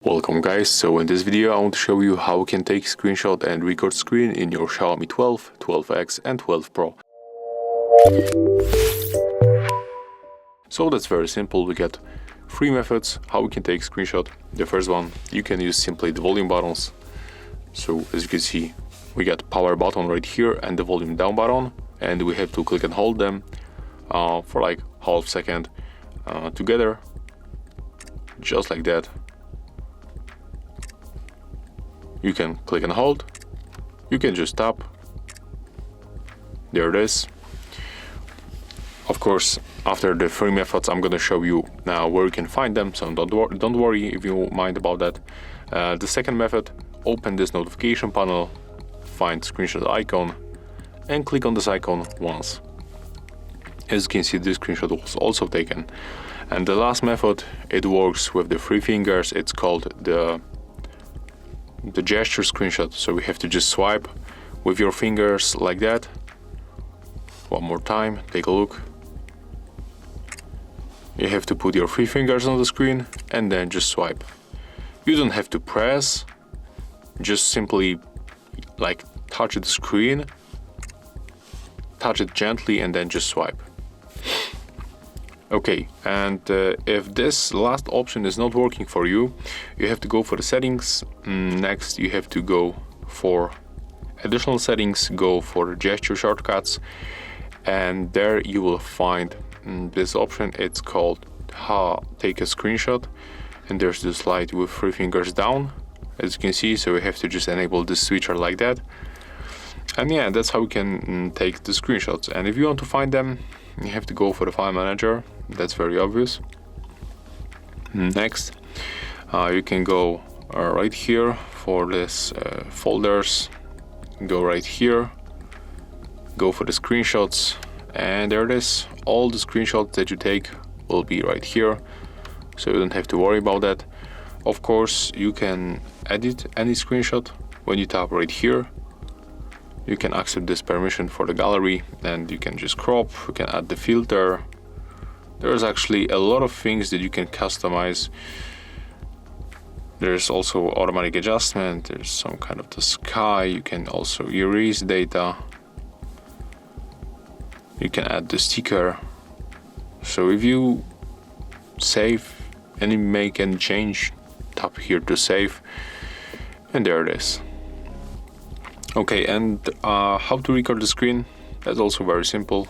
Welcome guys, so in this video I want to show you how you can take screenshot and record screen in your Xiaomi 12, 12X and 12 Pro. So that's very simple. We get three methods how we can take screenshot. The first one, you can use simply the volume buttons. So as you can see, we got power button right here and the volume down button, and we have to click and hold them for like half second together, just like that. You can click and hold, you can just tap, there it is. Of course, after the three methods I'm gonna show you now where you can find them, so don't worry if you mind about that. The second method, open this notification panel, find screenshot icon and click on this icon once. As you can see, this screenshot was also taken. And the last method, it works with the three fingers. It's called the gesture screenshot. So we have to just swipe with your fingers like that. One more time, take a look. You have to put your three fingers on the screen and then just swipe. You don't have to press, just simply like touch the screen, touch it gently and then just swipe. Okay, and if this last option is not working for you, you have to go for the settings. Next, you have to go for additional settings, go for gesture shortcuts, and there you will find this option. It's called take a screenshot, and there's this light with three fingers down, as you can see. So we have to just enable this switcher like that. And yeah, that's how we can take the screenshots. And if you want to find them, you have to go for the file manager. That's very obvious. Next, you can go right here for this folders, go right here, go for the screenshots, and there it is. All the screenshots that you take will be right here, so you don't have to worry about that. Of course, you can edit any screenshot when you tap right here. You can accept this permission for the gallery, and you can just crop, you can add the filter. There's actually a lot of things that you can customize. There's also automatic adjustment, there's some kind of the sky, you can also erase data. You can add the sticker. So if you save and you make any change, tap here to save, and there it is. Okay, and how to record the screen, that's also very simple.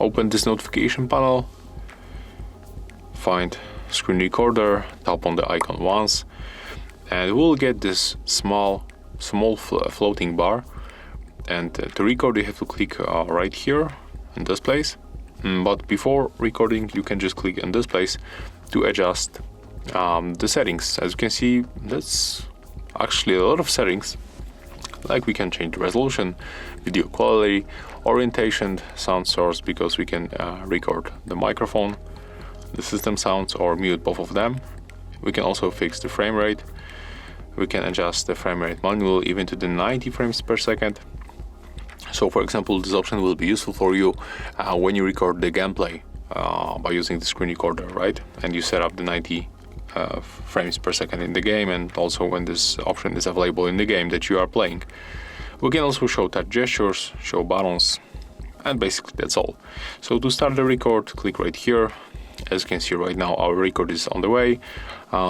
Open this notification panel, find screen recorder, tap on the icon once, and we'll get this small floating bar. And to record, you have to click right here in this place. But before recording, you can just click in this place to adjust the settings. As you can see, that's actually a lot of settings. Like we can change the resolution, video quality, orientation, sound source, because we can record the microphone, the system sounds, or mute both of them. We can also fix the frame rate. We can adjust the frame rate manually even to the 90 frames per second. So for example, this option will be useful for you when you record the gameplay by using the screen recorder, right? And you set up the 90 frames per second in the game, and also when this option is available in the game that you are playing. We can also show touch gestures, show buttons, and basically that's all. So to start the record, click right here. As you can see right now, our record is on the way.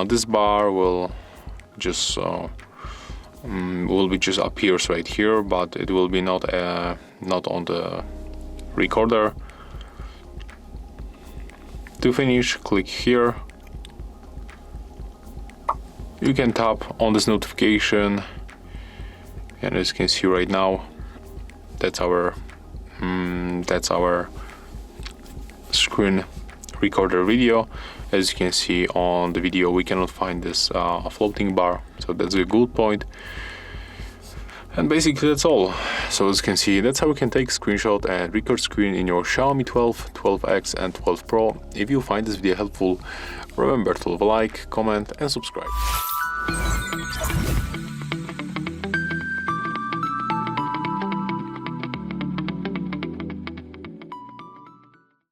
This bar will just appears right here, but it will be not on the recorder. To finish, click here. You can tap on this notification, and as you can see right now, that's our screen recorder video. As you can see on the video, we cannot find this floating bar, so that's a good point. And basically that's all. So as you can see, that's how we can take screenshot and record screen in your Xiaomi 12, 12X and 12 Pro. If you find this video helpful, remember to leave a like, comment and subscribe.